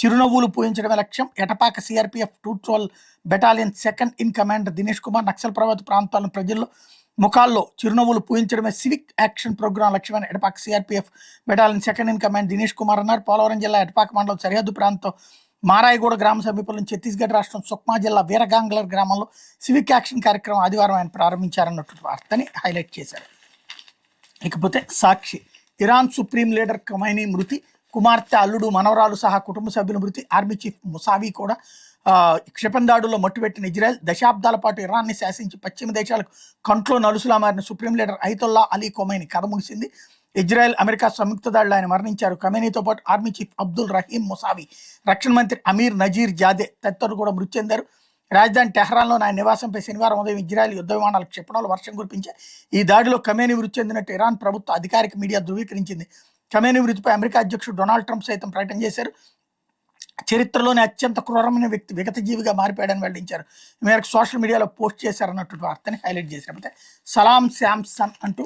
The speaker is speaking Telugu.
చిరునవ్వులు పూయించడమే లక్ష్యం. Etapaka CRPF 212 battalion second in commander Dinesh Kumar. Naxal ప్రభావిత ప్రాంతాలను ప్రజల్లో ముఖాల్లో చిరునవ్వులు పూయించడమే సివిక్ యాక్షన్ ప్రోగ్రాం లక్ష్యమని Etapaka CRPF battalion second in command Dinesh Kumar అన్నారు. పోలవరం జిల్లా ఎటపాక మండలం సరిహద్దు ప్రాంతం మారాయగూడ గ్రామ సమీపంలో ఛత్తీస్గఢ్ రాష్ట్రం సుక్మా జిల్లా వీరగాంగ్లర్ గ్రామంలో సివిక్ యాక్షన్ కార్యక్రమం ఆదివారం ఆయన ప్రారంభించారన్నట్టు వార్తని హైలైట్ చేశారు. ఇకపోతే సాక్షి. ఇరాన్ సుప్రీం లీడర్ ఖమైనీ మృతి, కుమార్తె, అల్లుడు, మనవరాలు సహా కుటుంబ సభ్యుల మృతి. ఆర్మీ చీఫ్ ముసావి కూడా క్షిపణి మట్టుపెట్టిన ఇజ్రాయెల్. దశాబ్దాల పాటు ఇరాన్ని శాసించి పశ్చిమ దేశాలకు కంట్లో నలుసులా మారిన సుప్రీం లీడర్ అయతొల్లా అలీ ఖమైనీ కథ ముగిసింది. ఇజ్రాయెల్, అమెరికా సంయుక్త దాడిలో ఆయన మరణించారు. ఖమైనీతో పాటు ఆర్మీ చీఫ్ అబ్దుల్ రహీం ముసావి, రక్షణ మంత్రి అమీర్ నజీర్ జాదే తదితరులు కూడా మృతి చెందారు. రాజధాని టెహ్రాన్లో ఆయన నివాసంపై శనివారం ఉదయం ఇజ్రాయెల్ యుద్ధ విమానాల క్షిపణులు వర్షం కురిపించాయి. ఈ దాడిలో ఖమైనీ మృతి చెందినట్టు ఇరాన్ ప్రభుత్వ అధికారిక మీడియా ధృవీకరించింది. ఖమైనీ మృతిపై అమెరికా అధ్యక్షుడు డొనాల్డ్ ట్రంప్ సైతం ప్రకటన చేశారు. చరిత్రలోనే అత్యంత క్రూరమైన వ్యక్తి, విగత జీవిగా మారిపోయాడని వెల్లడించారు. ఈ మేరకు సోషల్ మీడియాలో పోస్ట్ చేశారన్నట్టు వార్తని హైలైట్ చేశారు. సలాం శాంసన్ అంటూ